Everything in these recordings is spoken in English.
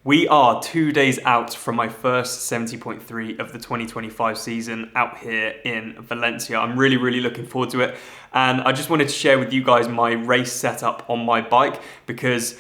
We are 2 days out from my first 70.3 of the 2025 season out here in Valencia. I'm really looking forward to it. And I just wanted to share with you guys my race setup on my bike because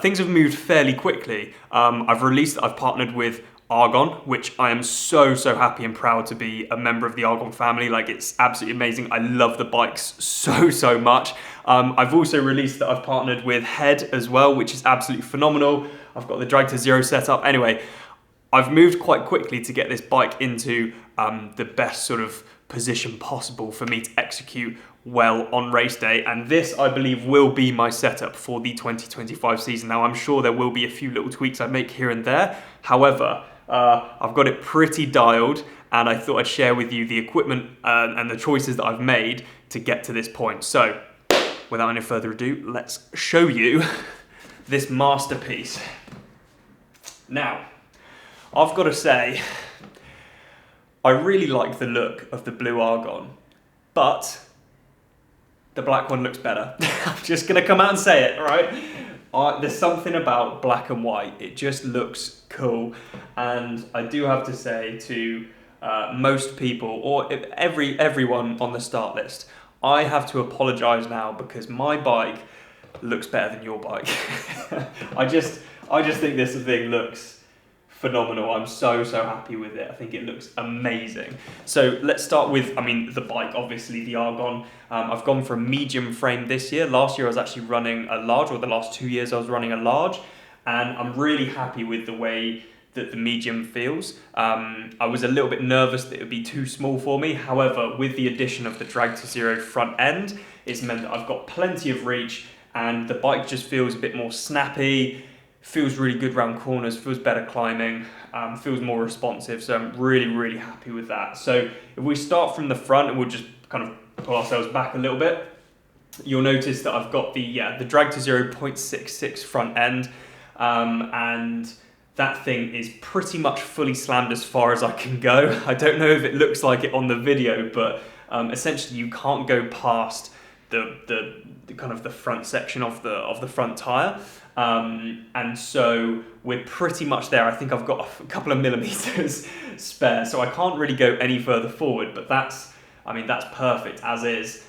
things have moved fairly quickly. I've partnered with Argon, which I am so happy and proud to be a member of the Argon family. Like, it's absolutely amazing. I love the bikes so much. I've also released that I've partnered with Head as well, which is absolutely phenomenal. I've got the Drag to Zero setup. Anyway, I've moved quite quickly to get this bike into the best sort of position possible for me to execute well on race day, and this I believe will be my setup for the 2025 season. Now, I'm sure there will be a few little tweaks I make here and there. However, I've got it pretty dialed, and I thought I'd share with you the equipment and the choices that I've made to get to this point. So, without any further ado, let's show you this masterpiece. Now, I've got to say, I really like the look of the blue Argon, but the black one looks better. I'm just going to come out and say it, right? There's something about black and white. It just looks cool. And I do have to say to most people, or everyone on the start list, I have to apologize now because my bike looks better than your bike. I just think this thing looks phenomenal. I'm so happy with it. I think it looks amazing. So let's start with, the bike, obviously the Argon. I've gone for a medium frame this year. Last year I was actually running a large, or the last 2 years I was running a large, and I'm really happy with the way that the medium feels. I was a little bit nervous that it would be too small for me. However, with the addition of the Drag to Zero front end, it's meant that I've got plenty of reach, and the bike just feels a bit more snappy, feels really good round corners, feels better climbing, feels more responsive. So I'm really happy with that. So if we start from the front and we'll just kind of pull ourselves back a little bit, you'll notice that I've got the Drag to Zero 0.66 front end, and that thing is pretty much fully slammed as far as I can go. I don't know if it looks like it on the video, but essentially you can't go past the kind of the front section of the front tire, and so we're pretty much there. I think I've got a couple of millimeters spare, so I can't really go any further forward, but that's perfect as is,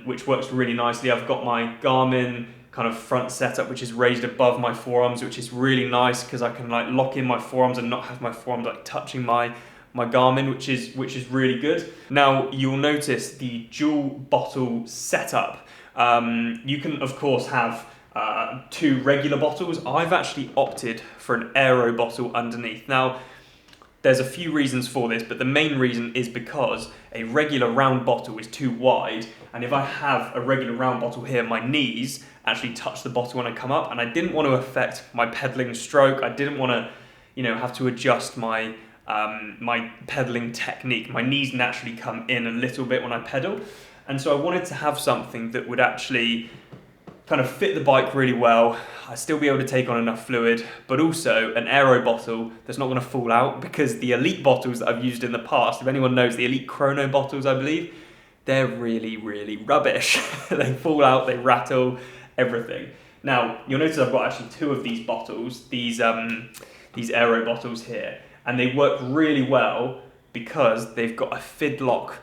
which works really nicely. I've got my Garmin kind of front setup, which is raised above my forearms, which is really nice because I can like lock in my forearms and not have my forearms like touching my Garmin, which is really good. Now, you'll notice the dual bottle setup. You can of course have two regular bottles. I've actually opted for an aero bottle underneath. Now, there's a few reasons for this, but the main reason is because a regular round bottle is too wide, and if I have a regular round bottle here, my knees actually touch the bottle when I come up, and I didn't want to affect my pedaling stroke. I didn't want to, have to adjust my my pedaling technique. My knees naturally come in a little bit when I pedal, and so I wanted to have something that would actually kind of fit the bike really well. I'd still be able to take on enough fluid, but also an aero bottle that's not going to fall out, because the Elite bottles that I've used in the past, if anyone knows the Elite Chrono bottles, I believe, they're really rubbish. They fall out, they rattle, everything. Now, you'll notice I've got actually two of these bottles, these aero bottles here, and they work really well because they've got a Fidlock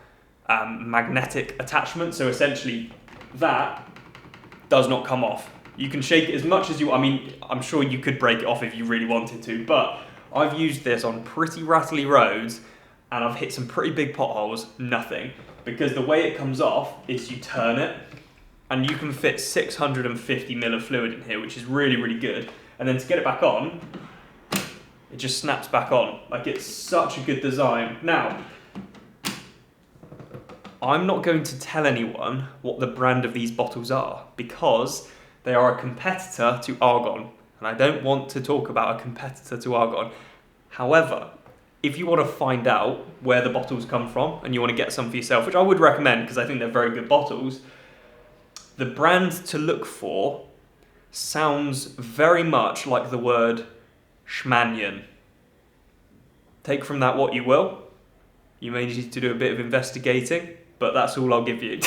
magnetic attachment. So essentially that does not come off. You can shake it as much as you, I'm sure you could break it off if you really wanted to, but I've used this on pretty rattly roads and I've hit some pretty big potholes, nothing. Because the way it comes off is you turn it and you can fit 650 ml of fluid in here, which is really good. And then to get it back on, it just snaps back on. Like, it's such a good design. Now, I'm not going to tell anyone what the brand of these bottles are because they are a competitor to Argon, and I don't want to talk about a competitor to Argon. However, if you want to find out where the bottles come from and you want to get some for yourself, which I would recommend because I think they're very good bottles, the brand to look for sounds very much like the word Schmanion. Take from that what you will. You may need to do a bit of investigating, but that's all I'll give you.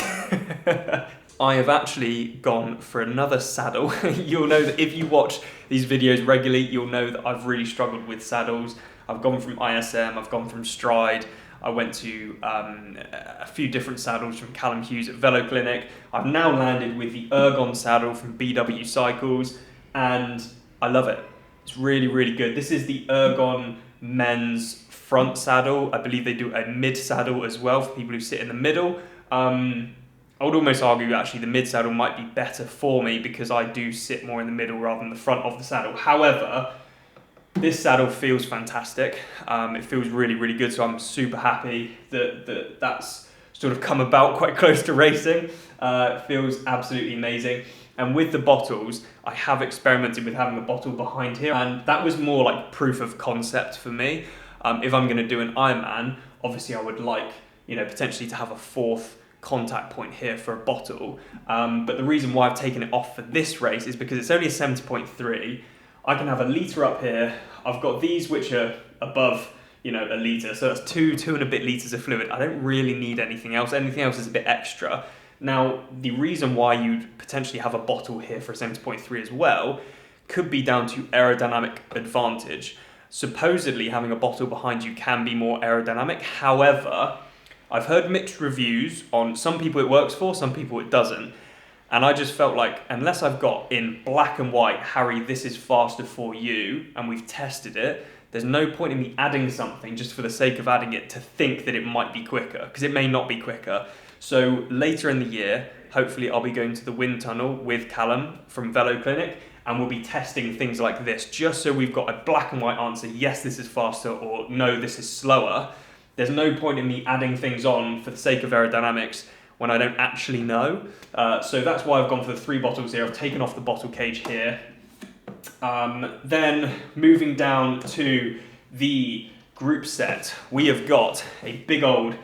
I have actually gone for another saddle. You'll know that if you watch these videos regularly, you'll know that I've really struggled with saddles. I've gone from ISM, I've gone from Stride, I went to a few different saddles from Callum Hughes at Velo Clinic. I've now landed with the Ergon saddle from BW Cycles, and I love it. It's really, really good. This is the Ergon men's front saddle. I believe they do a mid saddle as well for people who sit in the middle. I would almost argue actually the mid saddle might be better for me because I do sit more in the middle rather than the front of the saddle. However, this saddle feels fantastic. It feels really, really good. So I'm super happy that that's sort of come about quite close to racing. It feels absolutely amazing. And with the bottles, I have experimented with having a bottle behind here, and that was more like proof of concept for me. If I'm going to do an Ironman, obviously I would like, potentially to have a fourth contact point here for a bottle. But the reason why I've taken it off for this race is because it's only a 70.3. I can have a litre up here. I've got these which are above, a litre. So that's two and a bit litres of fluid. I don't really need anything else. Anything else is a bit extra. Now, the reason why you'd potentially have a bottle here for a 70.3 as well could be down to aerodynamic advantage. Supposedly having a bottle behind you can be more aerodynamic. However, I've heard mixed reviews on some people it works for, some people it doesn't. And I just felt like, unless I've got in black and white, Harry, this is faster for you, and we've tested it, there's no point in me adding something just for the sake of adding it to think that it might be quicker, because it may not be quicker. So later in the year, hopefully I'll be going to the wind tunnel with Callum from Velo Clinic, and we'll be testing things like this, just so we've got a black and white answer, yes, this is faster, or no, this is slower. There's no point in me adding things on for the sake of aerodynamics when I don't actually know. So that's why I've gone for the 3 bottles here. I've taken off the bottle cage here. Then moving down to the group set, we have got a big old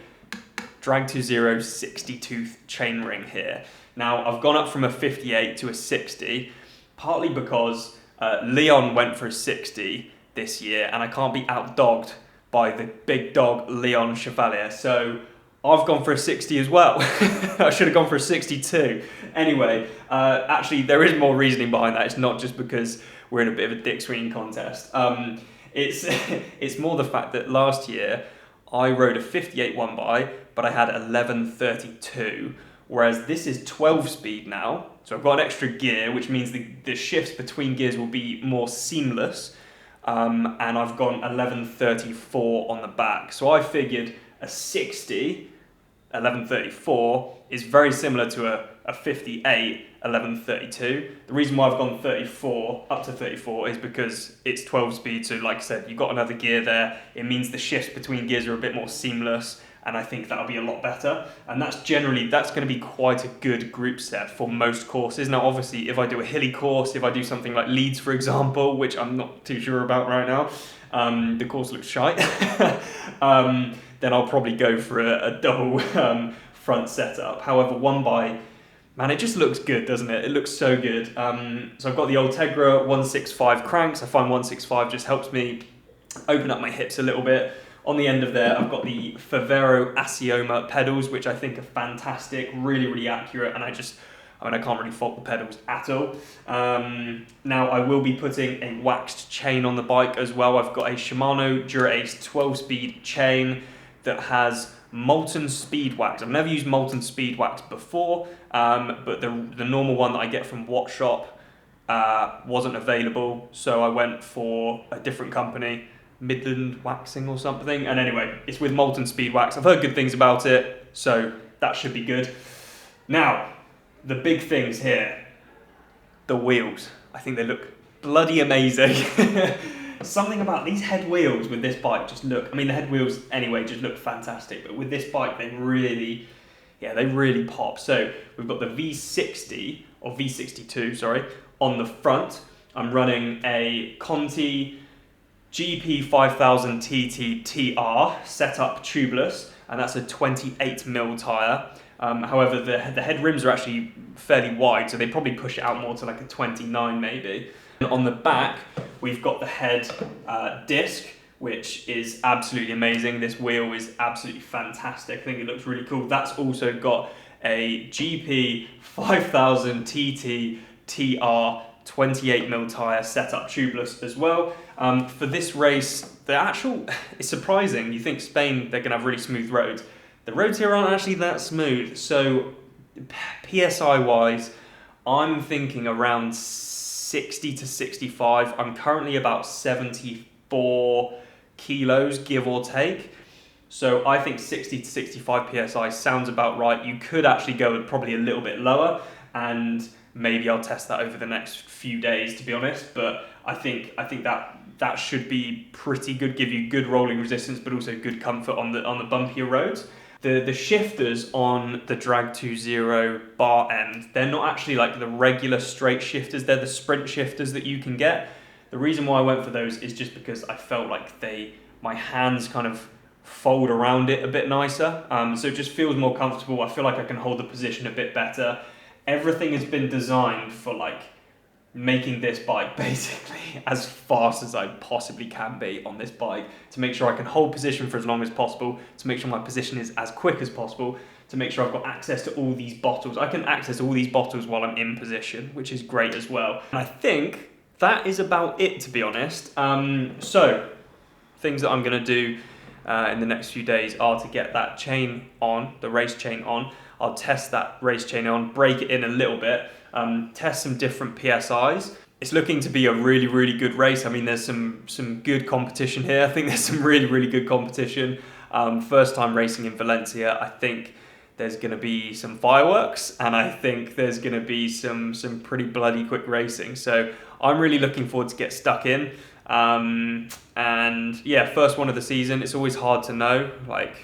Drag20 60-tooth chainring here. Now, I've gone up from a 58 to a 60, partly because Leon went for a 60 this year, and I can't be outdogged by the big dog Leon Chevalier. So I've gone for a 60 as well. I should have gone for a 62. Anyway, actually there is more reasoning behind that. It's not just because we're in a bit of a dick swinging contest. It's more the fact that last year I rode a 58 one by, but I had 11.32, whereas this is 12 speed now. So I've got an extra gear, which means the shifts between gears will be more seamless. And I've gone 11.34 on the back. So I figured a 60, 11.34, is very similar to a 58, 11.32. The reason why I've gone 34, up to 34, is because it's 12 speed. So like I said, you've got another gear there. It means the shifts between gears are a bit more seamless, and I think that'll be a lot better. And that's going to be quite a good group set for most courses. Now, obviously, if I do a hilly course, if I do something like Leeds, for example, which I'm not too sure about right now, the course looks shite, then I'll probably go for a double front setup. However, one by, man, it just looks good, doesn't it? It looks so good. So I've got the Ultegra 165 cranks. I find 165 just helps me open up my hips a little bit. On the end of there, I've got the Favero Asioma pedals, which I think are fantastic, really, really accurate, and I can't really fault the pedals at all. Now, I will be putting a waxed chain on the bike as well. I've got a Shimano Dura-Ace 12-speed chain that has molten speed wax. I've never used molten speed wax before, but the normal one that I get from Watt Shop wasn't available, so I went for a different company, Midland Waxing or something, and anyway, it's with molten speed wax. I've heard good things about it, so that should be good. Now, the big things here, the wheels. I think they look bloody amazing. Something about these head wheels with this bike just look, the head wheels anyway just look fantastic, but with this bike they really pop. So we've got the V60, or V62, sorry, on the front. I'm running a Conti GP 5000 TT TR setup tubeless, and that's a 28mm tyre. However, the head rims are actually fairly wide, so they probably push it out more to like a 29 maybe. And on the back, we've got the head disc, which is absolutely amazing. This wheel is absolutely fantastic. I think it looks really cool. That's also got a GP 5000 TT TR 28mm tyre setup tubeless as well. For this race, it's surprising. You think Spain, they're going to have really smooth roads. The roads here aren't actually that smooth. So PSI wise, I'm thinking around 60 to 65. I'm currently about 74 kilos, give or take. So I think 60 to 65 PSI sounds about right. You could actually go probably a little bit lower, and maybe I'll test that over the next few days, to be honest. But I think that should be pretty good, give you good rolling resistance, but also good comfort on the bumpier roads. The shifters on the Drag 2.0 bar end, they're not actually like the regular straight shifters, they're the sprint shifters that you can get. The reason why I went for those is just because I felt like my hands kind of fold around it a bit nicer, so it just feels more comfortable. I feel like I can hold the position a bit better. Everything has been designed for like making this bike basically as fast as I possibly can be on this bike, to make sure I can hold position for as long as possible, to make sure my position is as quick as possible, to make sure I've got access to all these bottles. I can access all these bottles while I'm in position, which is great as well. And I think that is about it, to be honest. So things that I'm going to do in the next few days are to get that chain on, the race chain on. I'll test that race chain on, break it in a little bit, test some different PSIs. It's looking to be a really, really good race. I mean, there's some good competition here. I think there's some really, really good competition. First time racing in Valencia. I think there's going to be some fireworks, and I think there's going to be some pretty bloody quick racing. So I'm really looking forward to get stuck in. And yeah, first one of the season. It's always hard to know like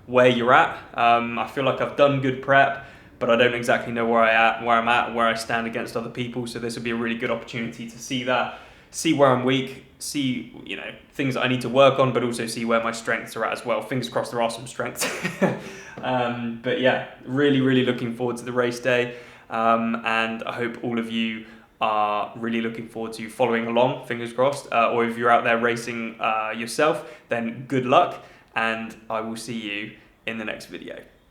where you're at. I feel like I've done good prep, but I don't exactly know where I'm at, where I stand against other people. So this will be a really good opportunity to see that, see where I'm weak, see things that I need to work on, but also see where my strengths are at as well. Fingers crossed there are some strengths. But yeah, really, really looking forward to the race day, and I hope all of you are really looking forward to following along, fingers crossed, or if you're out there racing yourself, then good luck, and I will see you in the next video.